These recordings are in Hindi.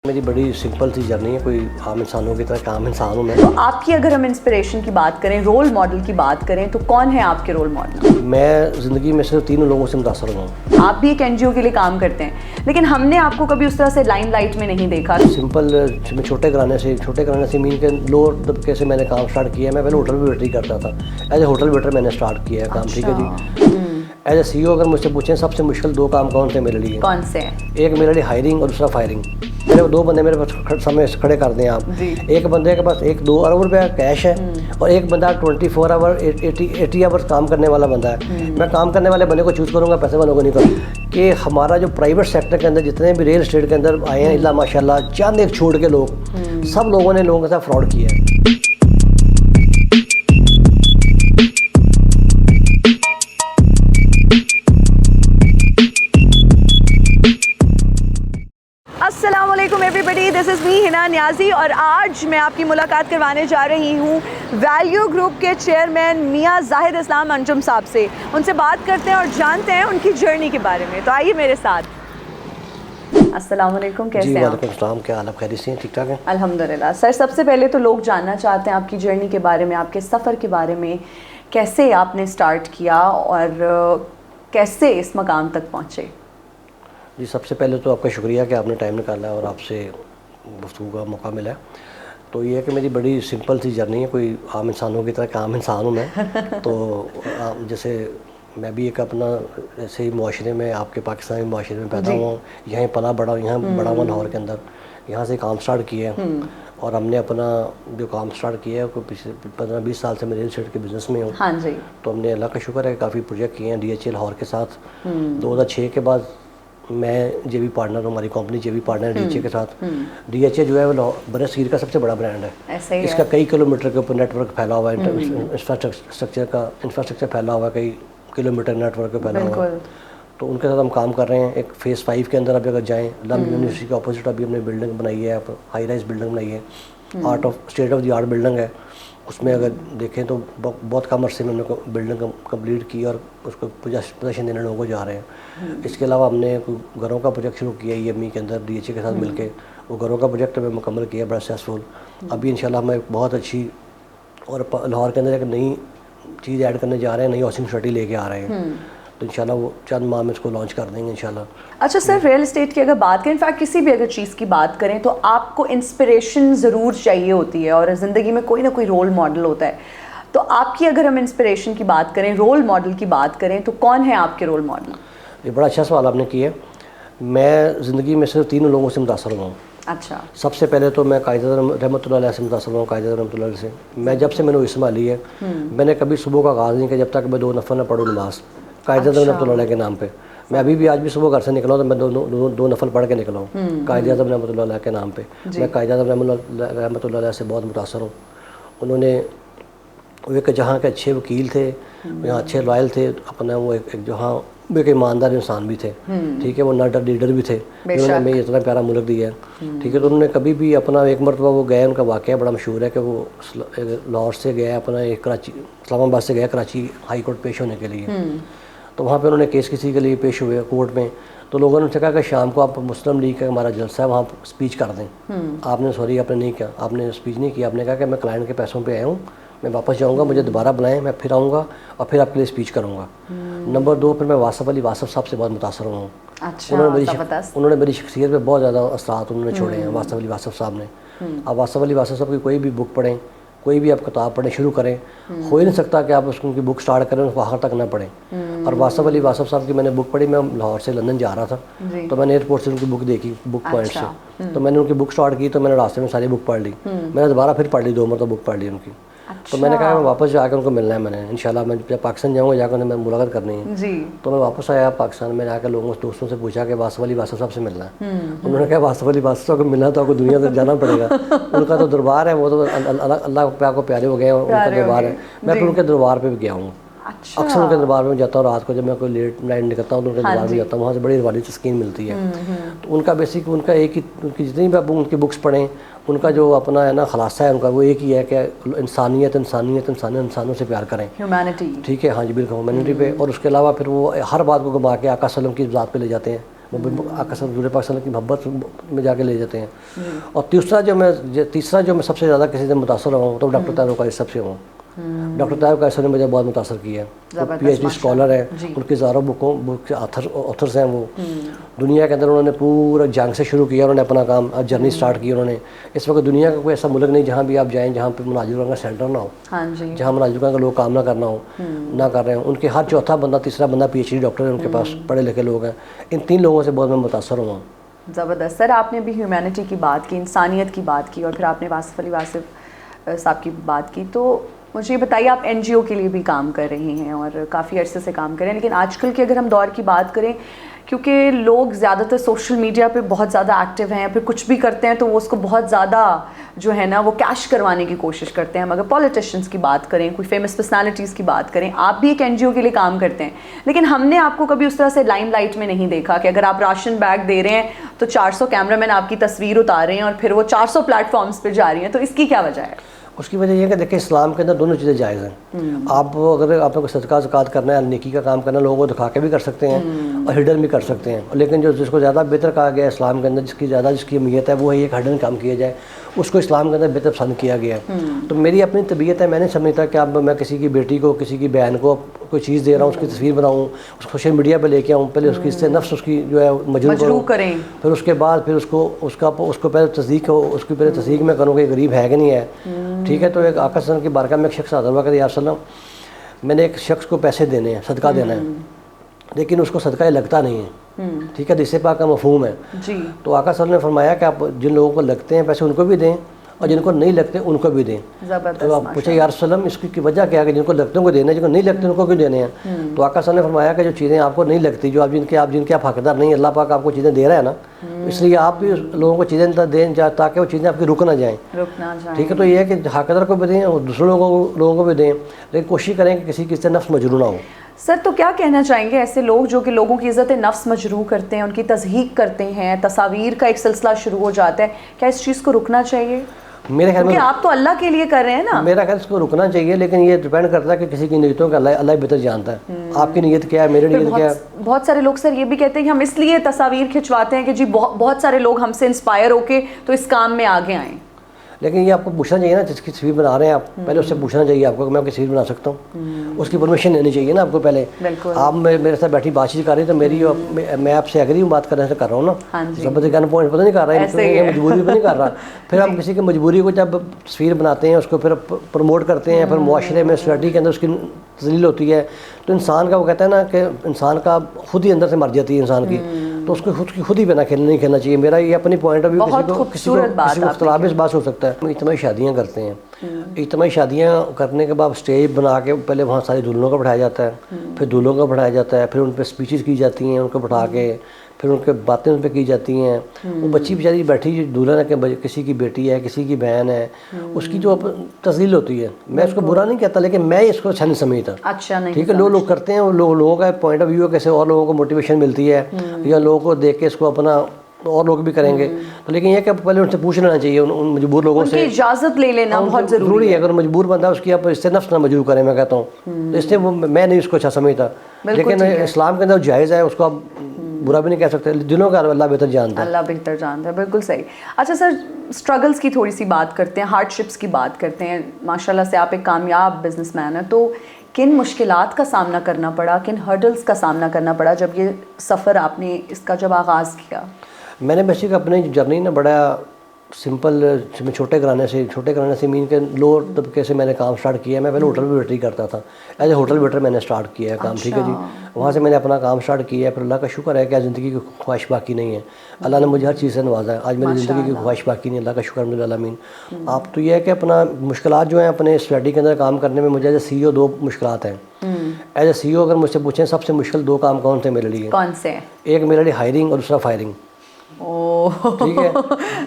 मेरी बड़ी सिंपल सी जर्नी है, कोई आम इंसानों की तरह आम इंसान हूँ मैं। तो आपकी अगर हम इंस्पिरेशन की बात करें, रोल मॉडल की बात करें, तो कौन है आपके रोल मॉडल? मैं ज़िंदगी में सिर्फ 3 लोगों से मुतासर हुआ हूँ। आप भी एक एनजीओ के लिए काम करते हैं, लेकिन हमने आपको कभी उस तरह से लाइमलाइट में नहीं देखा। सिंपल छोटे घराने से मीन के लोअर तबके से मैंने काम स्टार्ट किया। मैं पहले होटल में वेटरी करता था। एज ए होटल वेटर मैंने स्टार्ट किया है काम। ठीक है जी। एज ए CEO अगर मुझसे पूछें सबसे मुश्किल 2 काम कौन थे मेरे लिए? कौन से? एक मेरे लिए हायरिंग और दूसरा फायरिंग। मेरे 2 बंदे मेरे पास समय खड़े कर दें आप। एक बंदे के पास 1-2 अरब रुपया कैश है और एक बंदा 24 आवर 80 आवर्स काम करने वाला बंदा है। मैं काम करने वाले बंदे को चूज़ करूँगा, पैसे वालों को नहीं करूँगा। कि हमारा जो प्राइवेट सेक्टर के अंदर जितने भी रियल एस्टेट के अंदर आए हैं, इल्ला माशाल्लाह चंद एक छोड़ के लोग, सब लोगों ने लोगों के साथ फ्रॉड किया है। अस्सलामुअलैकुम everybody, this is me Hina Niazi और आज मैं आपकी मुलाकात करवाने जा रही हूँ वैल्यू ग्रुप के चेयरमैन मियाँ जाहिद इस्लाम अंजुम साहब से। उनसे बात करते हैं और जानते हैं उनकी जर्नी के बारे में। तो आइए मेरे साथ। अस्सलामुअलैकुम, कैसे हैं आप? वालेकुम सलाम, क्या हाल है? खैरियत से हैं? ठीक ठाक हैं अल्हम्दुलिल्लाह। सर, सबसे पहले तो लोग जानना चाहते हैं आपकी जर्नी के बारे में, आपके सफ़र के बारे में, कैसे आपने स्टार्ट किया और कैसे इस मकाम तक पहुँचे? जी, सबसे पहले तो आपका शुक्रिया कि आपने टाइम निकाला है और आपसे गुफ्तगू का मौका मिला है। तो ये है कि मेरी बड़ी सिंपल सी जर्नी है, कोई आम इंसानों की तरह आम इंसान हूँ मैं। तो जैसे मैं भी एक अपना ऐसे ही माशरे में, आपके पाकिस्तानी माशरे में पैदा हुआ हूँ, यहीं पला बड़ा, यहाँ बड़ा हुआ लाहौर के अंदर। यहाँ से काम स्टार्ट किया है और हमने अपना जो काम स्टार्ट किया है कोई पिछले 15-20 साल से मैं रियल एस्टेट के बिज़नेस में हूँ। हाँ जी। तो हमने अल्लाह का शुक्र है काफ़ी प्रोजेक्ट किए हैं DHA लाहौर के साथ। 2006 के बाद मैं JV पार्टनर हूँ, हमारी कंपनी JV पार्टनर है DHA के साथ। DHA जो है वो बरसगीर का सबसे बड़ा ब्रांड है। ऐसे ही इसका कई किलोमीटर के ऊपर नेटवर्क फैला हुआ है, इंफ्रास्ट्रक्चर फैला हुआ है, कई किलोमीटर नेटवर्क फैला हुआ है। तो उनके साथ हम काम कर रहे हैं। एक फेज़ 5 के अंदर अभी अगर जाएँ, लम यूनिवर्सिटी के अपोजिट अभी हमने बिल्डिंग बनाई है, हाई राइज बिल्डिंग बनाई है, state of the art building है। उसमें अगर देखें तो बहुत कम अरसे में हमने बिल्डिंग कंप्लीट की और उसको पोजीशन देने लोगों को जा रहे हैं। इसके अलावा हमने घरों का प्रोजेक्ट शुरू किया EME के अंदर DHA के साथ मिलके। वो घरों का प्रोजेक्ट हमें मुकम्मल किया, बड़ा सक्सेसफुल। अभी इंशाल्लाह हम एक बहुत अच्छी और लाहौर के अंदर एक नई चीज़ ऐड करने जा रहे हैं, नई हाउसिंग सोसाइटी लेके आ रहे हैं। तो इंशाल्लाह वो चंद माह में इसको लॉन्च कर देंगे इंशाल्लाह। अच्छा सर, रियल एस्टेट की अगर बात करें, इनफैक्ट किसी भी अगर चीज़ की बात करें तो आपको इंस्पिरेशन ज़रूर चाहिए होती है और ज़िंदगी में कोई ना कोई रोल मॉडल होता है। तो आपकी अगर हम इंस्पिरेशन की बात करें, रोल मॉडल की बात करें, तो कौन है आपके रोल मॉडल? ये बड़ा अच्छा सवाल आपने किया। मैं ज़िंदगी में सिर्फ 3 लोगों से मुतासर हुआ हूँ। अच्छा। सबसे पहले तो मैं कायद रहमतुल्लाह अलैह से मुतासर हुआ हूँ। कायद रहमतुल्लाह से मैं जब से मैंने वो संभाली है, मैंने कभी सुबह का आगाज़ नहीं किया जब तक मैं 2 नफल न पढ़ूँ नमाज कायद रहमतुल्लाह के नाम पे। मैं अभी भी आज भी सुबह घर से निकला हूँ तो मैं दो नफल पढ़ के निकला हूँ कायद रहमतुल्लाह के नाम पे। मैं कायद रहमतुल्लाह से बहुत मुतासर हूँ। उन्होंने वो एक जहाँ के अच्छे वकील थे, यहाँ अच्छे लॉयल थे, अपना वो एक जहाँ एक ईमानदार इंसान भी थे। ठीक है, वो नॉट लीडर भी थे जिन्होंने हमें इतना प्यारा मुल्क दिया है। ठीक है, तो उन्होंने कभी भी अपना एक मरतबा वो गए, उनका वाक़या बड़ा मशहूर है कि वो लाहौर से गया अपना एक कराची, इस्लामाबाद से गया कराची हाई कोर्ट पेश होने के लिए। तो वहाँ पे उन्होंने केस किसी के लिए पेश हुए कोर्ट में। तो लोगों ने उनसे कहा कि शाम को आप मुस्लिम लीग का हमारा जलसा है वहाँ स्पीच कर दें। आपने आपने नहीं किया, आपने स्पीच नहीं किया। आपने कहा कि मैं क्लाइंट के पैसों पे आया हूँ, मैं वापस जाऊँगा, मुझे दोबारा बुलाएं, मैं फिर आऊँगा और फिर आपके लिए स्पीच करूँगा। नंबर 2 फिर मैं वासफ़ अली वासफ़ साहब से बहुत मुतासर हुआ हूँ। अच्छा, उन्होंने मेरी शख्सियत पे बहुत ज़्यादा असरात उन्होंने छोड़े हैं वासफ़ अली वासफ़ साहब ने। आप वासफ़ अली वासफ़ साहब की कोई भी बुक पढ़ें, कोई भी आप किताब पढ़ें शुरू करें, हो ही नहीं सकता कि आप उनकी बुक स्टार्ट करें और बाहर तक ना पढ़ें। और वासफ़ अली वासफ़ साहब की मैंने बुक पढ़ी। मैं लाहौर से लंदन जा रहा था तो मैंने एयरपोर्ट से उनकी बुक देखी, बुक पॉइंट से। तो मैंने उनकी बुक स्टार्ट की तो मैंने रास्ते में सारी बुक पढ़ ली। मैंने दोबारा फिर पढ़ ली, 2 मरतबा बुक पढ़ ली उनकी। तो मैंने कहा मैं वापस जाकर उनको मिलना है। मैंने इंशाल्लाह मैं जब पाकिस्तान जाऊँगा जाकर उन्हें मैं मुलाकात करनी है जी। तो मैं वापस आया पाकिस्तान में, आकर लोगों दोस्तों से पूछा कि वासफ़ अली वासफ़ साहब से मिलना है। उन्होंने कहा वासफ़ अली वासफ़ साहब को मिलना तो आपको दुनिया तक जाना पड़ेगा। उनका तो दरबार है, वो तो अल्लाह को प्यारे हो गए, उनका दरबार है। मैं फिर उनके दरबार पर भी गया हूँ। अच्छा। अक्सर उनके दरबार में जाता हूँ रात को, जब मैं कोई लेट नाइट निकलता हूँ तो उनके दरबार में जाता हूँ। वहाँ से बड़ी रवानी तस्कीन मिलती है। तो उनका बेसिक उनका एक ही, उनकी जितनी भी आप उनकी बुक्स पढ़ें, उनका जो अपना है ना खलासा है उनका, वो एक ही है कि इंसानियत इंसानियत इंसानियत, इंसानों से प्यार करें, ह्यूमैनिटी। ठीक है, हाँ जी बिल्कुल ह्यूमैनिटी पे। और उसके अलावा फिर वो हर बात को घुमा के आका सल्लम की ज़ात पे ले जाते हैं। वो आका साहब हजूर पाक सल्लल्लाहु अलैहि वसल्लम की मोहब्बत में जाके ले जाते हैं। और तीसरा जो मैं सबसे ज़्यादा किसी से मुतासर हुआ हूँ तो डॉक्टर ताहिर कैसर साहब से हूँ। डॉक्टर ताहिर कैसर ने मुझे बहुत मुतासर किया है। PhD स्कॉलर है, उनकी हज़ारों बुक के ऑथर्स हैं वो। दुनिया के अंदर उन्होंने पूरा जंग से शुरू किया, उन्होंने अपना काम जर्नी स्टार्ट की उन्होंने। इस वक्त दुनिया का कोई ऐसा मुल्क नहीं जहाँ भी आप जाएँ जहाँ पे मुनाजिर का सेंटर ना हो, जहाँ मुनाजिर का लोग काम ना करना हो, ना कर रहे हो। उनके हर चौथा बंदा तीसरा बंदा PhD डॉक्टर है, उनके पास पढ़े लिखे लोग हैं। इन 3 लोगों से बहुत मैं मुतासर हुआ हूँ। ज़बरदस्त। सर आपने भी ह्यूमैनिटी की बात की, इंसानियत की बात की, और फिर आपने वासिफ अली वासिफ साहब की बात की। तो मुझे ये बताइए, आप NGO के लिए भी काम कर रही हैं और काफ़ी अरसे से काम कर रहे हैं, लेकिन आजकल के अगर हम दौर की बात करें, क्योंकि लोग ज़्यादातर सोशल मीडिया पे बहुत ज़्यादा एक्टिव हैं, फिर कुछ भी करते हैं तो वो उसको बहुत ज़्यादा जो है ना वो कैश करवाने की कोशिश करते हैं। हम अगर पॉलिटिशियंस की बात करें, कोई फेमस पर्सनालिटीज़ की बात करें, आप भी एक NGO के लिए काम करते हैं, लेकिन हमने आपको कभी उस तरह से लाइमलाइट में नहीं देखा कि अगर आप राशन बैग दे रहे हैं तो 400 कैमरामैन आपकी तस्वीर उतार रहे हैं और फिर वो 400 प्लेटफॉर्म्स पर जा रही हैं। तो इसकी क्या वजह है? उसकी वजह यह है कि देखिए, इस्लाम के अंदर दोनों चीज़ें जायज़ हैं। आप अगर आपको सदका ज़कात करना है, नेकी का काम करना है, लोगों को दिखा के भी कर सकते हैं और हिडन भी कर सकते हैं। लेकिन जो जिसको ज़्यादा बेहतर कहा गया है इस्लाम के अंदर, जिसकी अहमियत है, वो है एक हिडन काम किया जाए, उसको इस्लाम के अंदर बेहतर पसंद किया गया है। तो मेरी अपनी तबीयत है, मैंने समझता कि अब मैं किसी की बेटी को, किसी की बहन को कोई चीज़ दे रहा हूँ, उसकी तस्वीर बनाऊँ, उसको सोशल मीडिया पर लेके आऊँ, पहले उसकी इससे नफ्स उसकी जो है मजरूर करें, फिर उसके बाद फिर उसको पहले तस्दीक हो, उसकी पहले तस्दीक में करूँ कि गरीब है कि नहीं है। ठीक है, तो एक आका की बारगाह में एक शख्स हाज़िर हुआ, कहते या रसूल अल्लाह, मैंने एक शख्स को पैसे देने हैं, सदका देना है, लेकिन उसको सदका लगता नहीं है। ठीक है, जिससे पाक का मफहूम है जी। तो आका सल्लल्लाहु अलैहि वसल्लम ने फरमाया कि आप जिन लोगों को लगते हैं पैसे उनको भी दें और जिनको नहीं लगते उनको भी दें। तो आप पूछे या रसूल अल्लाह, इसकी वजह क्या है कि जिनको लगते हैं उनको देने, जिनको नहीं लगते उनको क्यों देने हैं? तो आका सल्लल्लाहु अलैहि वसल्लम ने फरमाया कि जो चीज़ें आपको नहीं लगती, जो आप जिनके आप हकदार नहीं, अल्लाह पाक आपको चीज़ें दे रहा है ना, इसलिए आप भी लोगों को चीज़ें दें ताकि वो चीज़ें आपकी रुक ना जाएँ। ठीक है, तो ये है कि हकदार को भी दें और दूसरे लोगों को भी दें, लेकिन कोशिश करें कि किसी से नफ्स मजरूर ना हो। सर, तो क्या कहना चाहेंगे ऐसे लोग जो कि लोगों की इज़्ज़त नफ्स मजरूह करते हैं, उनकी तज़हीक करते हैं, तस्वीर का एक सिलसिला शुरू हो जाता है, क्या इस चीज़ को रुकना चाहिए? मेरे ख्याल में आप तो अल्लाह के लिए कर रहे हैं ना। मेरा ख्याल इसको रुकना चाहिए, लेकिन ये डिपेंड करता है कि किसी की नीयतों का अल्लाह बेहतर जानता है। आपकी नीयत क्या है, मेरी नीयत क्या है। बहुत सारे लोग सर ये भी कहते हैं कि हम इसलिए तस्वीर खिंचवाते हैं कि जी बहुत सारे लोग हमसे इंस्पायर होके तो इस काम में आगे आएँ। लेकिन ये आपको पूछना चाहिए ना, जिसकी तस्वीर बना रहे हैं आप, पहले उससे पूछना चाहिए आपको कि मैं आपकी तस्वीर बना सकता हूँ। उसकी परमिशन लेनी चाहिए ना आपको पहले। आप मेरे साथ बैठी बातचीत कर रही तो मैं आपसे एग्री हूँ, बात करने से कर रहा हूँ ना, जबरदस्ती कहना पॉइंट पता नहीं कर रहा है, मजबूरी पर नहीं कर रहा। फिर हम किसी की मजबूरी को जब तस्वीर बनाते हैं, उसको फिर प्रमोट करते हैं, फिर मुआशरे में सोसाइटी के अंदर उसकी तजलील होती है, तो इंसान का वो कहता है ना कि इंसान का खुद ही अंदर से मर जाती है इंसान की, तो उसको खुद ही बिना नहीं खेलना चाहिए। मेरा ये अपनी पॉइंट ऑफ व्यू, किसी को इख्तिलाफ इस बात हो सकता है। इतनी शादियाँ करते हैं, इतनी शादियाँ करने के बाद स्टेज बना के पहले वहाँ सारे दुल्हनों को बैठाया जाता है, फिर दूल्हों को बैठाया जाता है, फिर उन पर स्पीचेस की जाती हैं उनको बैठा के, फिर उनके बातें उन पर की जाती हैं। वो बच्ची बेचारी बैठी दूल्हा है कि किसी की बेटी है, किसी की बहन है, उसकी जो तस्लील होती है, मैं उसको बुरा नहीं कहता, लेकिन मैं इसको अच्छा नहीं समझता। अच्छा नहीं, ठीक है, लोग करते हैं, लोगों का पॉइंट ऑफ व्यू है, कैसे और लोगों को मोटिवेशन मिलती है या लोगों को देख के इसको अपना और लोग भी करेंगे। तो लेकिन ये कि पहले उनसे पूछ लेना चाहिए, उन मजबूर लोगों से इजाज़त ले लेना बहुत ज़रूरी है। अगर मजबूर बंदा उसकी आप इससे नफ्स ना मजबूर करें, मैं कहता हूँ, तो इससे मैं नहीं उसको अच्छा समझता। लेकिन इस्लाम के अंदर जायज़ है, उसको आप बुरा भी नहीं कह सकते, दिनों का अल्लाह बेहतर जानता है। अल्लाह बेहतर जानता है, बिल्कुल सही। अच्छा सर, स्ट्रगल्स की थोड़ी सी बात करते हैं, हार्डशिप्स की बात करते हैं। माशाल्लाह से आप एक कामयाब बिजनेसमैन हैं, तो किन मुश्किलात का सामना करना पड़ा, किन हर्डल्स का सामना करना पड़ा जब ये सफ़र आपने इसका जब आगाज़ किया? मैंने बेसिक अपनी जर्नी ना बड़ा सिंपल, छोटे घराने से मीन के लोअर तबके से मैंने काम स्टार्ट किया। मैं पहले होटल में वेटरी करता था, एज ए होटल वेटर मैंने स्टार्ट किया है काम। ठीक है जी, वहाँ से मैंने अपना काम स्टार्ट किया है। फिर अल्लाह का शुक्र है कि ज़िंदगी की ख्वाहिश बाकी नहीं है, अल्लाह ने मुझे हर चीज़ से नवाजा है। आज मेरी ज़िंदगी की ख्वाहिश बाकी नहीं, अल्लाह का शुक्र अल्हम्दुलिल्लाह आमीन। आप तो ये है कि अपना मुश्किलात जो हैं अपने स्टडी के अंदर काम करने में, मुझे एज ए CEO 2 मुश्किलात हैं। एज ए CEO अगर मुझसे पूछें सबसे मुश्किल 2 काम कौन से मेरे लिए? कौन से? एक मेरे लिए हायरिंग और दूसरा फायरिंग। ठीक है,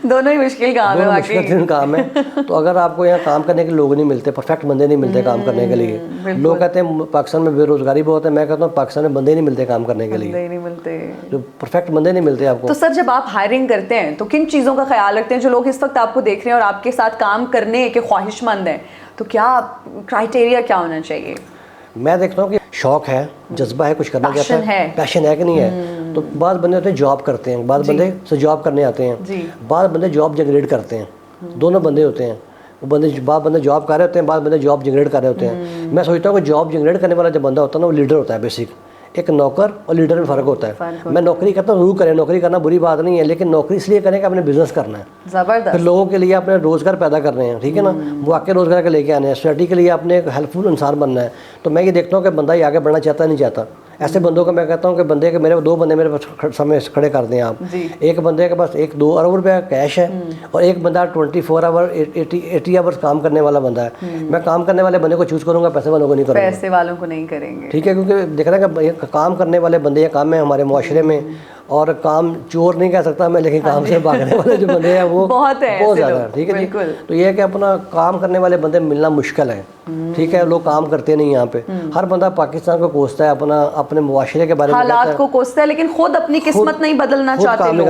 दोनों ही मुश्किल काम है, मुश्किल काम है। तो अगर आपको यहाँ काम करने के लोग नहीं मिलते, परफेक्ट बंदे नहीं मिलते काम करने के लिए। लोग कहते हैं पाकिस्तान में बेरोजगारी बहुत है, मैं कहता हूँ पाकिस्तान में बंदे नहीं मिलते काम करने के लिए, नहीं मिलते, जो परफेक्ट बंदे नहीं मिलते आपको। तो सर, जब आप हायरिंग करते हैं तो किन चीज़ों का ख्याल रखते हैं? जो लोग इस वक्त आपको देख रहे हैं और आपके साथ काम करने के ख्वाहिशमंद हैं, तो क्या क्राइटेरिया क्या होना चाहिए? मैं देखता हूँ कि शौक है, जज्बा है, कुछ करना चाहता है, पैशन है कि नहीं है। तो बाद बंदे होते हैं जॉब करते हैं, बाद बंदे से जॉब करने आते हैं, बाद बंदे जॉब जनरेट करते हैं। दोनों बंदे होते हैं, वो बंदे जॉब कर रहे होते हैं, बाद बंदे जॉब जनरेट कर रहे होते हैं। मैं सोचता हूँ कि जॉब जनरेट करने वाला जो बंदा होता है ना वो लीडर होता है। बेसिक एक नौकर और लीडर में फ़र्क होता है। मैं नौकरी करता हूँ, जरूर करें, नौकरी करना बुरी बात नहीं है, लेकिन नौकरी इसलिए करें कि अपने बिजनेस करना है, ज़बरदस्त, फिर लोगों के लिए अपने रोज़गार पैदा कर रहे हैं, ठीक है ना, वाकई रोज़गार के लेके आने हैं, सोसाइटी के लिए अपने एक हेल्पफुल इंसान बनना है। तो मैं ये देखता हूँ कि बंदा ये आगे बढ़ना चाहता नहीं चाहता। ऐसे बंदों को मैं कहता हूँ कि बंदे के मेरे 2 बंदे मेरे पास समय खड़े कर दें आप। एक बंदे के पास 1-2 अरब रुपया कैश है और एक बंदा 24 आवर 80 आवर्स काम करने वाला बंदा है। मैं काम करने वाले बंदे को चूज़ करूँगा, पैसे वालों को नहीं करूँगा। पैसे वालों को नहीं करेंगे, ठीक है, क्योंकि देख रहे हैं कि काम करने वाले बंदे या काम है हमारे मुआशरे में, और काम चोर नहीं कह सकता मैं, लेकिन काम से भागने वाले जो बंदे हैं वो बहुत ज़्यादा है। ठीक है जी, तो ये है कि अपना काम करने वाले बंदे मिलना मुश्किल है। ठीक है, लोग काम करते नहीं यहाँ पे। हर बंदा पाकिस्तान को कोसता है, अपने मुआशरे के बारे में हालात को कोसता है, लेकिन खुद अपनी किस्मत नहीं बदलना चाहते लोग।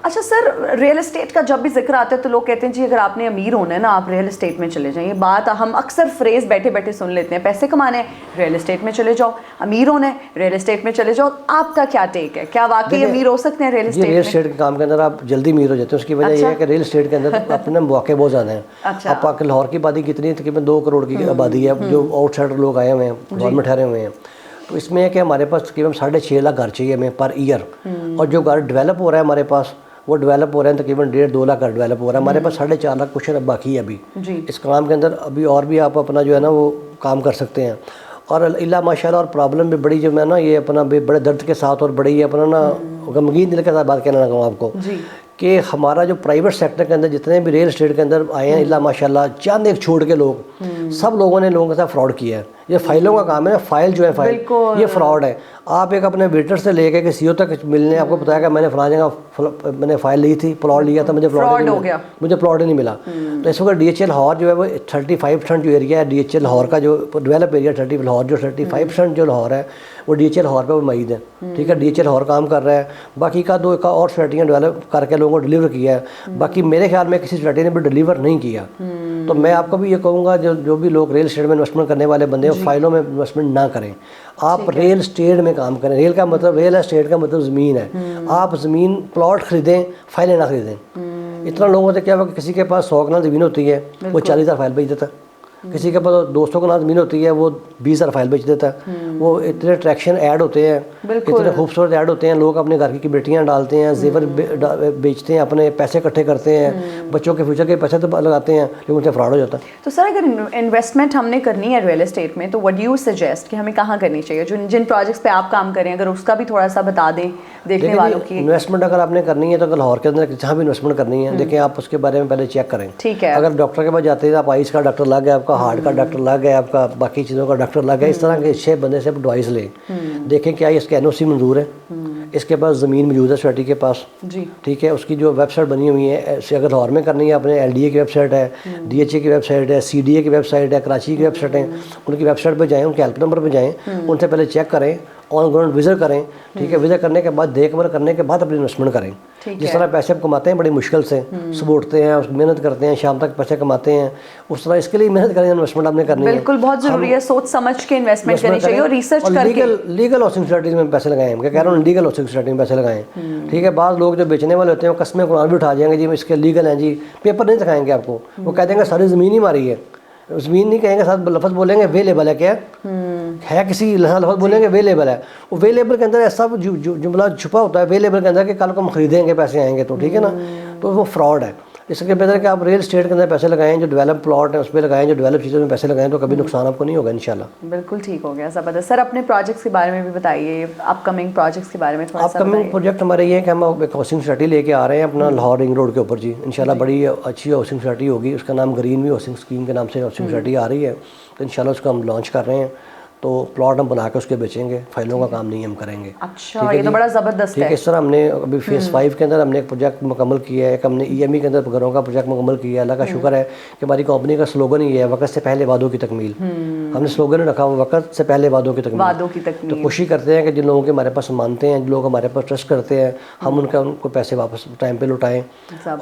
अच्छा सर, रियल एस्टेट का जब भी जिक्र आता है तो लोग कहते हैं जी अगर आपने अमीर होना है ना आप रियल एस्टेट में चले जाएं। ये बात हम अक्सर फ्रेज बैठे बैठे सुन लेते हैं, पैसे कमाने हैं रियल एस्टेट में चले जाओ, अमीर होना है रियल एस्टेट में चले जाओ। आपका क्या टेक है, क्या वाकई अमीर हो सकते हैं रियल एस्टेट में? रियल एस्टेट के काम के अंदर आप जल्दी अमीर हो जाते हैं। उसकी वजह यह है कि रियल एस्टेट के अंदर अपने मौके बहुत ज़्यादा हैं। आप लाहौर की आबादी कितनी है? तकरीबन 2 करोड़ की आबादी है, जो आउटसाइडर लोग आए हुए हैं, गवर्नमेंट ठहरे हुए हैं। तो इसमें है कि हमारे पास तकरीबन 6.5 लाख घर चाहिए हमें पर ईयर, और जो घर डेवलप हो रहा है हमारे पास वो डेवलप हो रहे हैं तकरीबन 1.5-2 लाख घर डेवलप हो रहा है। हमारे पास 4.5 लाख क्वेश्चन अब बाकी है अभी इस काम के अंदर। अभी और भी आप अपना जो है ना वो काम कर सकते हैं। और अल्लाह माशाल्लाह, और प्रॉब्लम भी बड़ी जो मैं ना ये अपना बड़े दर्द के साथ और बड़ी ये अपना ना गमगीन दिल के साथ बात कहना लगा आपको कि हमारा जो प्राइवेट सेक्टर के अंदर जितने भी रियल एस्टेट के अंदर आए हैं अल्लाह माशाल्लाह, चंद एक छोड़ के लोग सब लोगों ने लोगों के साथ फ्रॉड किया है। ये फाइलों का काम है ना, फाइल जो है फाइल, ये फ्रॉड है। आप एक अपने वेटर से लेके कि सीईओ तक मिलने आपको बताया कि मैंने फलाने का मैंने फाइल ली थी, प्लॉट लिया था, मुझे प्लॉट हो गया, मुझे प्लॉट ही नहीं मिला। तो इस वक्त DHL लाहौर जो है वो 35% जो एरिया है DHL लाहौर का जो डेवलप एरिया 35% जो लाहौर है वो DHL लाहौर पे मुमैद है। ठीक है, DHL लाहौर काम कर रहा है, बाकी का 2 और सोसाइटियाँ डेवलप करके लोगों को डिलीवर किया है। बाकी मेरे ख्याल में किसी सोसाइटी ने भी डिलीवर नहीं किया। तो मैं आपको भी ये कहूँगा जो भी लोग रियल एस्टेट में इन्वेस्टमेंट करने वाले बंदे हैं फाइलों में इन्वेस्टमेंट ना करें। आप रियल एस्टेट में काम करें। रियल एस्टेट का मतलब ज़मीन है। आप ज़मीन प्लॉट खरीदें, फाइलें ना खरीदें। इतना लोगों से क्या हुआ कि किसी के पास 100 कनाल ज़मीन होती है वो 40,000 फाइल बेच देता है, किसी के पास 200 कनाल ज़मीन होती है वो 20,000 फाइल बेच देता है। वो इतने अट्रैक्शन ऐड होते हैं, इतने खूबसूरत ऐड होते हैं, लोग अपने घर की बेटियां डालते हैं, जेवर बेचते हैं, अपने पैसे इकट्ठे करते हैं, बच्चों के फ्यूचर के पैसे तो लगाते हैं, लेकिन उनसे फ्रॉड हो जाता है। तो सर अगर इन्वेस्टमेंट हमने करनी है रियल एस्टेट में तो व्हाट डू यू सजेस्ट कि हमें कहाँ करनी चाहिए? जिन प्रोजेक्ट्स पे आप काम करें अगर उसका भी थोड़ा सा बता दें देखने वालों की। इन्वेस्टमेंट अगर आपने करनी है तो अगर लाहौर के अंदर जहाँ भी इन्वेस्टमेंट करनी है, देखिए आप उसके बारे में पहले चेक करें। ठीक है, अगर डॉक्टर के पास जाते हैं आप आइस का डॉक्टर लग गया, आपका हार्ट का डॉक्टर लग गया, आपका बाकी चीज़ों का डॉक्टर लग गया, इस तरह के 6 बंदे से आप एडवाइस लें, देखें क्या इसके NOC मंजूर है, इसके पास ज़मीन मौजूद है सोसाइटी के पास जी। ठीक है, उसकी जो वेबसाइट बनी हुई है ऐसे अगर लाहौर में करनी है अपने LDA की वेबसाइट है, DHA की वेबसाइट है, CDA की वेबसाइट है, कराची की वेबसाइट है, उनकी वेबसाइट पर जाएँ, उनके हेल्प नंबर पर जाएँ, उनसे पहले चेक करें, ऑन ग्राउंड विजिट करें। ठीक है, विजिट करने के बाद देखभाल करने के बाद अपनी इन्वेस्टमेंट करें। जिस तरह पैसे आप कमाते हैं बड़ी मुश्किल से, सुबह उठते हैं, मेहनत करते हैं, शाम तक पैसे कमाते हैं, उस तरह इसके लिए मेहनत करें, इन्वेस्टमेंट आपने करनी है। बिल्कुल, बहुत जरूरी है, सोच समझ के इन्वेस्टमेंट करनी चाहिए और रिसर्च करके। लीगल हाउसिंग सोसाइटीज में पैसे लगाएं, मैं कह रहा हूँ लीगल हाउसिंग सोसाइटी में पैसे लगाएं। ठीक है, बाद लोग जो बेचने वाले होते हैं वो कस्में कुरान भी उठा जाएंगे जी इसके लीगल हैं जी, पेपर नहीं दिखाएंगे आपको, वो कह देंगे सारी ज़मीन ही मारी है, ज़मीन नहीं कहेंगे, साथ लफ्ज़ बोलेंगे अवेलेबल है, क्या है किसी लफ्ज़ बोलेंगे अवेलेबल है, वो अवेलेबल के अंदर ऐसा जुमला छुपा होता है अवेलेबल के अंदर कि कल को हम खरीदेंगे पैसे आएंगे तो, ठीक है ना, तो वो फ्रॉड है। इसके बेहतर कि आप रियल एस्टेट के अंदर पैसे लगाएं, जो डेवलप प्लॉट है उस पर लगाएं, जो डेवलप चीज़ों में पैसे लगाएं, तो कभी नुकसान आपको नहीं होगा इंशाल्लाह। बिल्कुल ठीक हो गया, ज़बरदस्त। सर अपने प्रोजेक्ट्स के बारे में भी बताइए, अपकमिंग प्रोजेक्ट्स के बारे में थोड़ा सा। अपकमिंग प्रोजेक्ट हमारे ये है कि हम एक हाउसिंग सोसाइटी लेके आ रहे हैं अपना लाहौर रिंग रोड के ऊपर जी, इंशाल्लाह बड़ी अच्छी हाउसिंग सोसाइटी होगी, उसका नाम ग्रीन व्यू हाउसिंग स्कीम के नाम से हाउसिंग सोसाइटी आ रही है, तो इंशाल्लाह उसको हम लॉन्च कर रहे हैं। तो प्लॉट हम बना के उसके बेचेंगे, फाइलों का काम नहीं हम करेंगे। अच्छा, ये तो बड़ा ज़बरदस्त है। इस तरह हमने अभी फेज़ 5 के अंदर हमने एक प्रोजेक्ट मुकम्मल किया है, एक हमने EME के अंदर घरों का प्रोजेक्ट मुकम्मल किया है। अल्लाह का शुक्र है कि हमारी कंपनी का स्लोगन ही है वक्त से पहले वादों की तकमील। हमने स्लोगन रखा हुआ वक्त से पहले वादों की तकमील। तो कोशिश करते हैं कि जिन लोगों के हमारे पास मानते हैं, जिन लोग हमारे पास ट्रस्ट करते हैं, हम उनको पैसे वापस टाइम पे लौटाएं,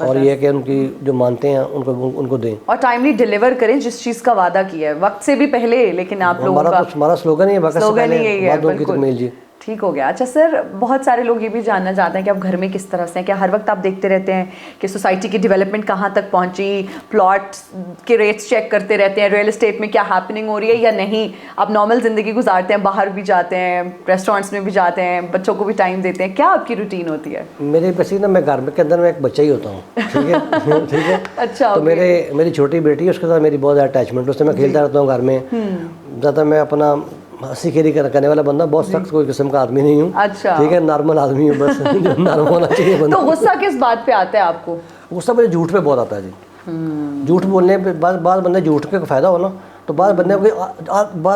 और ये कि उनकी जो मानते हैं उनको दें और टाइमली डिलीवर करें जिस चीज़ का वादा किया है, वक्त से भी पहले। लेकिन आप लोगों का हमारा स्लोगन ही है वक्त से पहले वादों की तकमील जी। ठीक हो गया। अच्छा सर, बहुत सारे लोग ये भी जानना चाहते हैं कि आप घर में किस तरह से हैं, क्या हर वक्त आप देखते रहते हैं कि सोसाइटी की डेवलपमेंट कहाँ तक पहुँची, प्लॉट के रेट्स चेक करते रहते हैं, रियल एस्टेट में क्या हैपनिंग हो रही है या नहीं, आप नॉर्मल ज़िंदगी गुजारते हैं, बाहर भी जाते हैं, रेस्टोरेंट्स में भी जाते हैं, बच्चों को भी टाइम देते हैं, क्या आपकी रूटीन होती है? मेरे बेसिक ना मैं घर के अंदर मैं एक बच्चा ही होता हूँ, ठीक है ठीक है। अच्छा, तो मेरी छोटी बेटी है, उसके साथ मेरी बहुत ज़्यादा अटैचमेंट है, उससे मैं खेलता रहता हूँ घर में। ज़्यादा मैं अपना हंसी खेली करने वाला बंदा, बहुत सख्त कोई किस्म का आदमी नहीं हूँ। अच्छा, ठीक है, नॉर्मल आदमी हूँ बस, जो नॉर्मल होना चाहिए बंदा। तो गुस्सा किस बात पे आता है आपको? गुस्सा मुझे झूठ पे बहुत आता है जी। झूठ बोलने पे बाद बंदे झूठ का फ़ायदा हो ना, तो बाद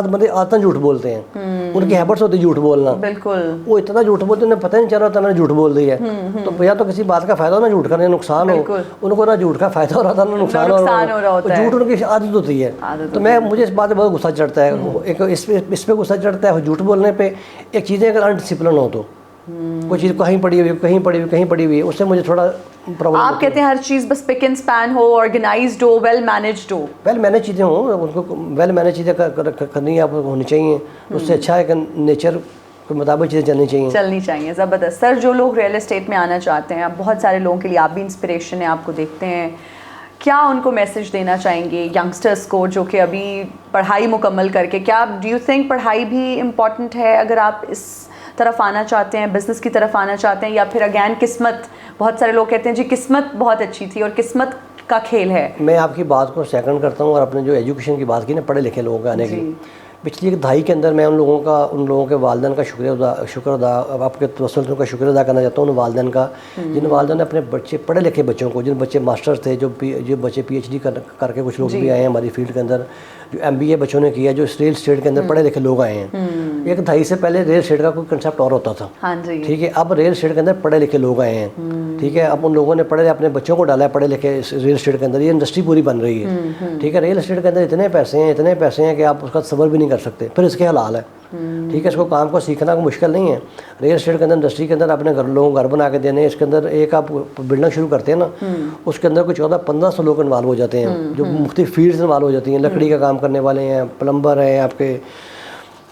बंदे आतन झूठ बोलते हैं, उनकी हैबिट्स होती है झूठ बोलना। बिल्कुल, वो इतना झूठ बोलते हैं, उन्हें पता नहीं चल रहा था मैंने झूठ बोल दिया है। तो या तो किसी बात का फायदा हो ना झूठ करने, नुकसान हो उनको, ना झूठ का फायदा हो रहा था ना नुकसान हो रहा होता है। झूठ उनकी आदत होती है। तो मुझे इस बात पे बहुत गुस्सा चढ़ता है। एक इस पे गुस्सा चढ़ता है झूठ बोलने पे। एक चीज़ें अगर अनडिसिप्लिन हो तो कोई चीज़ कहीं पड़ी हुई है, उससे मुझे थोड़ा प्रॉब्लम। आप कहते हैं हर चीज़ बस पिक एंड स्पैन हो, ऑर्गेनाइज्ड हो, वेल मैनेज्ड हो। वेल मैनेज चीज़ें हो, उनको वेल मैनेज चीज़ें करनी आप होनी चाहिए। उससे अच्छा है कि नेचर के मुताबिक चीज़ें चलनी चाहिए। ज़बरदस्त। सर, जो लोग रियल एस्टेट में आना चाहते हैं, बहुत सारे लोगों के लिए आप भी इंस्पिरेशन है, आपको देखते हैं, क्या उनको मैसेज देना चाहेंगे यंगस्टर्स को जो कि अभी पढ़ाई मुकम्मल करके, क्या डू यू थिंक पढ़ाई भी इम्पॉर्टेंट है अगर आप इस तरफ आना चाहते हैं, बिज़नेस की तरफ आना चाहते हैं, या फिर अगैन किस्मत? बहुत सारे लोग कहते हैं जी किस्मत बहुत अच्छी थी और किस्मत का खेल है। मैं आपकी बात को सेकंड करता हूँ और अपने जो एजुकेशन की बात की ना, पढ़े लिखे लोगों के आने की, पिछली एक दहाई के अंदर मैं उन लोगों के वालिदैन का शुक्र अदा आपके तवस्सुल का शुक्र अदा करना चाहता हूँ उन वालिदैन का, जिन वालिदैन ने अपने बच्चे पढ़े लिखे बच्चों को, जिन बच्चे मास्टर्स थे, जो बच्चे PhD करके कुछ लोग भी आए हैं हमारी फील्ड के अंदर, जो MBA बच्चों ने किया, जो रियल एस्टेट के अंदर पढ़े लिखे लोग आए हैं। एक दहाई से पहले रियल एस्टेट का कोई कंसेप्ट और होता था, ठीक है। अब रियल एस्टेट के अंदर पढ़े लिखे लोग आए हैं, ठीक है। अब उन लोगों ने अपने बच्चों को डाला है पढ़े लिखे रियल एस्टेट के अंदर, ये इंडस्ट्री पूरी बन रही है, ठीक है। रियल एस्टेट के अंदर इतने पैसे हैं कि आप उसका सबर भी नहीं कर सकते, फिर इसके हाल है, ठीक है। इसको काम को सीखना को मुश्किल नहीं है। रियल एस्टेट के अंदर, इंडस्ट्री के अंदर अपने लोगों को घर बना के देने, इसके अंदर एक आप बिल्डिंग शुरू करते हैं ना, उसके अंदर कोई 14-1500 लोग इन्वॉल्व हो जाते हैं, जो मुख्तलिफ फील्ड्स इन्वॉल्व हो जाती हैं। लकड़ी का काम करने वाले हैं, प्लम्बर हैं, आपके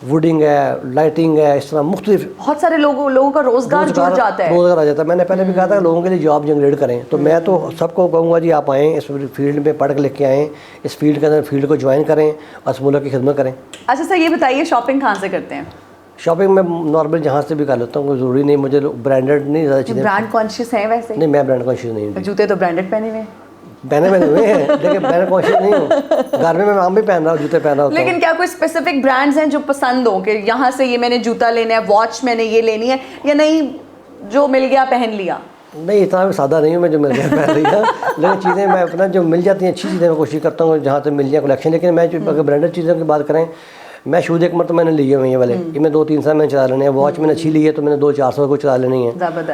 वुडिंग है, लाइटिंग है, इस तरह मुख्तलिफ बहुत सारे लोगों का रोजगार जुड़ जाता है, रोजगार आ जाता है। मैंने पहले भी कहा था कि लोगों के लिए जॉब जनरेट करें, तो मैं तो सबको कहूँगा जी आप आएँ, इस फील्ड में पढ़ के लिख के आएँ, इस फील्ड के अंदर फील्ड को ज्वाइन करें और इस मुल्क की खिदमत करें। अच्छा सर, ये बताइए शॉपिंग कहाँ से करते हैं? शॉपिंग में नॉर्मल जहाँ से भी कर लेता हूँ, कोई ज़रूरी नहीं, मुझे ब्रांडेड नहीं ज़्यादा चीज़ें। ब्रांड कॉन्शियस हैं वैसे? नहीं, मैं ब्रांड कॉन्शियस नहीं हूँ। जूते तो ब्रांडेड पहने हुए हैं? पहने हुए हैं, लेकिन ब्रांड कॉन्शियस नहीं हूँ। घर में मैं आम भी पहन रहा हूँ, जूते पहन रहा हूँ। लेकिन क्या कोई स्पेसिफिक ब्रांड्स हैं जो पसंद हो कि यहाँ से ये मैंने जूता लेना है, वॉच मैंने ये लेनी है, या नहीं जो मिल गया पहन लिया? नहीं, इतना भी सादा नहीं हूँ मैं जो मिल गया पहन लिया। लेकिन चीज़ें मैं अपना जो मिल जाती हैं अच्छी चीज़ें मैं कोशिश करता हूँ जहाँ से मिल जाए कलेक्शन। लेकिन मैं जो अगर ब्रांडेड चीज़ों की बात करें, मैं शूज़ एक मरतबा मैंने लिए हुए हैं वाले, ये मैं 2-3 साल मैंने चला लेने हैं। वॉच मैंने अच्छी ली है तो मैंने 200-400 को चला लेनी है।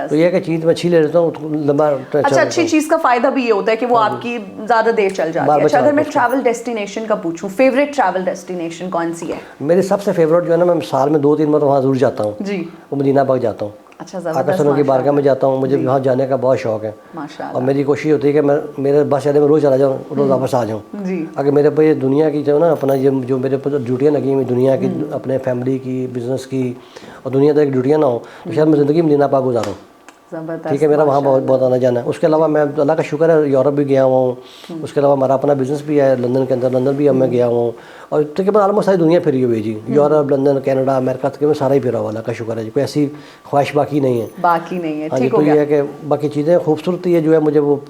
तो ये कि चीज़ मैं अच्छी ले लेता हूँ लंबा। अच्छा, अच्छी चीज़ का फ़ायदा भी ये होता है कि वो आपकी ज़्यादा देर चल जाती है। अच्छा, अगर मैं ट्रैवल डेस्टिनेशन का पूछूं, फेवरेट ट्रैवल डेस्टिनेशन कौन सी है? मेरी सबसे फेवरेट जो है ना, मैं साल में 2-3 बार वहाँ ज़रूर जाता हूँ जी, वो मदीना पाक जाता हूँ। अच्छा, आकाशवाणी की बारगाह में जाता हूँ, मुझे वहाँ जाने का बहुत शौक है माशाल्लाह। और मेरी कोशिश होती है कि मैं मेरे बस चले मैं रोज़ चला जाऊँ, रोज़ वापस आ जाऊँ। अगर मेरे पर ये दुनिया की जो ना अपना ये जो मेरे पर ड्यूटियाँ लगी हुई दुनिया की, अपने फैमिली की, बिज़नेस की और दुनियादारी की ड्यूटियाँ ना हो तो शायद मैं ज़िंदगी मदीना पाक गुजारूँ, ठीक है। मेरा वहाँ बहुत आना जाना है। उसके अलावा मैं अल्लाह का शुक्र है यूरोप भी गया हुआ हूँ। उसके अलावा हमारा अपना बिज़नेस भी है लंदन के अंदर, लंदन भी अब मैं गया हुआ हूँ। और तकरीबन ऑलमोस्ट सारी दुनिया फिरी हुई जी, यूरोप, लंदन, कनाडा, अमेरिका, तकरीबन सारा ही फिरा हुआ, अल्लाह का शुक्र है जी। कोई ऐसी ख्वाहिश बाकी नहीं है, ठीक हो गया। तो ये है कि बाकी चीज़ें खूबसूरती है जो है, मुझे वो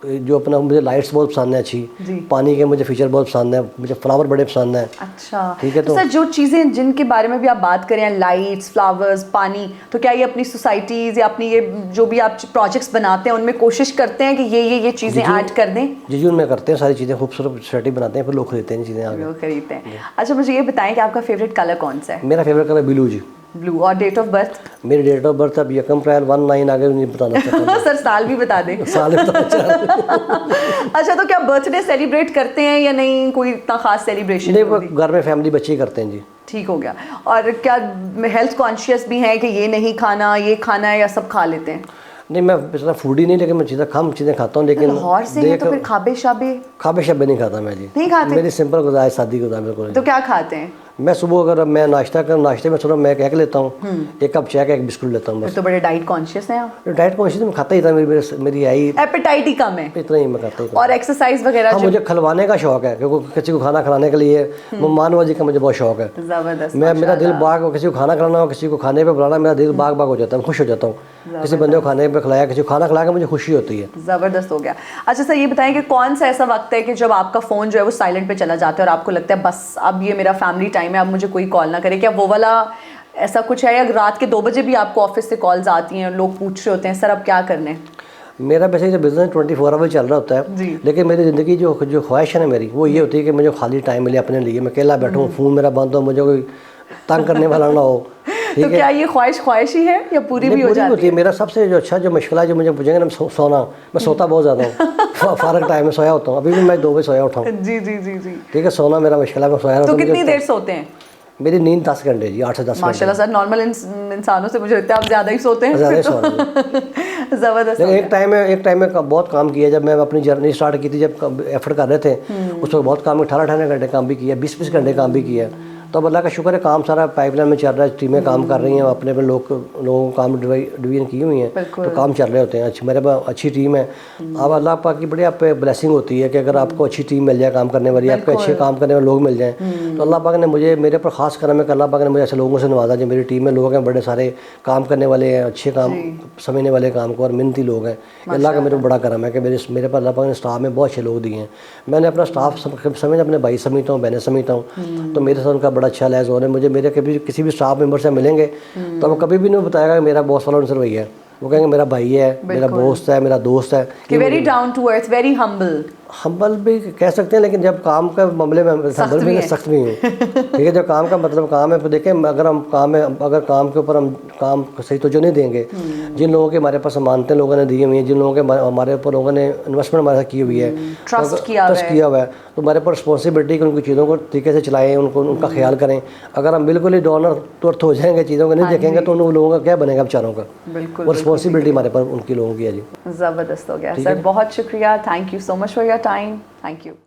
जो अपना मुझे लाइट्स बहुत पसंद है अच्छी, पानी के मुझे फीचर बहुत पसंद है, मुझे फ्लावर बड़े पसंद है। अच्छा, ठीक है। तो सर जो चीज़ें जिनके बारे में भी आप बात करें, लाइट्स, फ्लावर्स, पानी, तो क्या ये अपनी सोसाइटीज़ या अपनी ये जो भी आप प्रोजेक्ट्स बनाते हैं उनमें कोशिश करते हैं कि ये चीज़ें ऐड कर दें? जी उनमें करते हैं, सारी चीज़ें खूबसूरत सोसाइटी बनाते हैं, फिर लोग खरीदते हैं चीज़ें, आगे लोग खरीदते हैं। अच्छा, मुझे ये बताएं कि आपका फेवरेट कलर कौन सा है? मेरा फेवरेट कलर ब्लू जी, ब्लू। और डेट ऑफ बर्थ? मेरी डेट ऑफ बर्थ अब 1 अप्रैल 19 आगे नहीं बताना चाहता। सर साल भी बता दें। साल अच्छा, तो क्या बर्थडे सेलिब्रेट करते हैं या नहीं, कोई इतना खास सेलिब्रेशन? नहीं, घर में फैमिली बच्चे ही करते हैं जी। ठीक हो गया। और क्या हेल्थ कॉन्शियस भी हैं कि ये नहीं खाना, ये खाना है, या सब खा लेते हैं? नहीं, मैं इतना फूडी नहीं, लेकिन मैं कम चीज़ें खाता हूँ। लेकिन लाहौर से हैं तो फिर खाबे शाबे नहीं खाता मैं जी, नहीं खाते? मेरी सिंपल गुज़ारा है, सादी गुज़ारा बिल्कुल। तो क्या खाते हैं? मैं सुबह अगर मैं नाश्ते में थोड़ा मैं क्या लेता हूँ, एक कप चाय का एक बिस्कुट लेता हूँ बस। तो बड़े डाइट कॉन्शियस हैं आप। डाइट कॉन्शियस में खाता ही था, मेरी आई एपेटाइट ही कम है, इतना ही मैं खाता ही था। और एक्सरसाइज वगैरह। हाँ, मुझे खिलवाने का शौक है, क्योंकि किसी को खाना खिलाने के लिए मानवाजी का मुझे बहुत शौक है। जबरदस्त। मेरा दिल बाग, किसी को खाना खिलाना हो, किसी को खाने पे बुलाना, मेरा दिल बाग हो जाता है, खुश हो जाता हूँ। किसी बंदे को खाने पे खिलाया, किसी को खाना खिला के मुझे खुशी होती है। ज़बरदस्त हो गया। अच्छा सर, ये बताएं कि कौन सा ऐसा वक्त है कि जब आपका फ़ोन जो है वो साइलेंट पे चला जाता है और आपको लगता है बस अब ये मेरा फैमिली टाइम है, अब मुझे कोई कॉल ना करे? क्या वो वाला ऐसा कुछ है, या रात के 2 बजे भी आपको ऑफिस से कॉल्स आती हैं, लोग पूछ रहे होते हैं सर अब क्या करने? मेरा वैसे जो बिज़नेस 24 आवर चल रहा होता है, लेकिन मेरी ज़िंदगी जो ख्वाहिश है ना मेरी, वो ये होती है कि मुझे खाली टाइम मिले अपने लिए, मैं अकेला बैठूँ, फ़ोन मेरा बंद हो, मुझे कोई तंग करने वाला ना हो। तो क्या ये ख्वाहिश ही है या पूरी भी हो जाती है? मेरा सबसे जो अच्छा जो मुश्किल है जो मुझे पूछेंगे ना, सोना। मैं सोता बहुत ज़्यादा हूँ। फारग टाइम में सोया होता हूँ, अभी भी मैं 2 बजे सोया उठाऊँ। जी जी जी जी। ठीक है, सोना मेरा मुश्किल है, मैं सोया। तो कितनी देर सोते हैं? मेरी नींद 10 घंटे जी, 8 से 10 माशाल्लाह सर, नॉर्मल इंसानों से मुझे लगता है आप ज़्यादा ही सोते हैं। ज़्यादा ही सो ज़बरदस्त। एक टाइम में बहुत काम किया, जब मैं अपनी जर्नी स्टार्ट की थी, जब एफर्ट कर रहे थे उस वक्त बहुत काम, 18 घंटे काम भी किया, 20 घंटे काम भी किया। तो अब अल्लाह का शुक्र है, काम सारा पाइपलाइन में चल रहा है, टीमें काम कर रही हैं, अपने लोगों को काम डिवीजन की हुई हैं, तो काम चल रहे होते हैं। मेरे पास अच्छी टीम है। अब अल्लाह पाक की बड़ी आप पे ब्लेसिंग होती है कि अगर आपको अच्छी टीम मिल जाए काम करने वाली, आपके अच्छे काम करने वाले लोग मिल जाएँ, तो अल्लाह पाक ने मेरे पर ख़ास करम है कि अल्लाह पाक ने मुझे ऐसे लोगों से नवाजा जो मेरी टीम में लोग हैं, बड़े सारे काम करने वाले हैं, अच्छे काम समझने वाले काम को, और मेहनती लोग हैं। अल्लाह का मेरे को बड़ा करम है कि मेरे पर अल्लाह पाक ने स्टाफ में बहुत अच्छे लोग दिए हैं। मैंने अपना स्टाफ समझ अपने भाई समझता हूँ, बहनें समझता हूँ, तो मेरे साथ उनका बड़ा अच्छा लहज़ हो रहा है। मुझे मेरे किसी भी स्टाफ मेंबर से मिलेंगे तो वो कभी भी नहीं बताएगा कि मेरा बॉस वाला उनसे भैया है, वो कहेंगे मेरा भाई है, मेरा दोस्त है, मेरा दोस्त है। Very down to earth, very humble भी कह सकते हैं, लेकिन जब काम का मामले में हम्बल भी सख्त भी हूँ। ठीक है, जब काम का मतलब काम है, तो देखें अगर हम काम के ऊपर हम काम सही तो जो नहीं देंगे, जिन लोगों के हमारे पास मानते लोगों ने दी हुई है, जिन लोगों के हमारे ऊपर लोगों ने इन्वेस्टमेंट हमारे साथ की हुई है, ट्रस्ट किया हुआ है, तो हमारे ऊपर रिस्पॉन्सिबिलिटी कि उनकी चीज़ों को तरीके से चलाएं, उनका ख्याल करें। अगर हम बिल्कुल ही डॉनर तो अर्थ हो जाएंगे, चीज़ों को नहीं देखेंगे, तो उन लोगों का क्या बनेगा बेचारों का। बिल्कुल, और रिस्पॉन्सिबिलिटी हमारे पर उनकी लोगों की है जी। ज़बरदस्त हो गया सर, बहुत शुक्रिया, thank you so much for your time, thank you.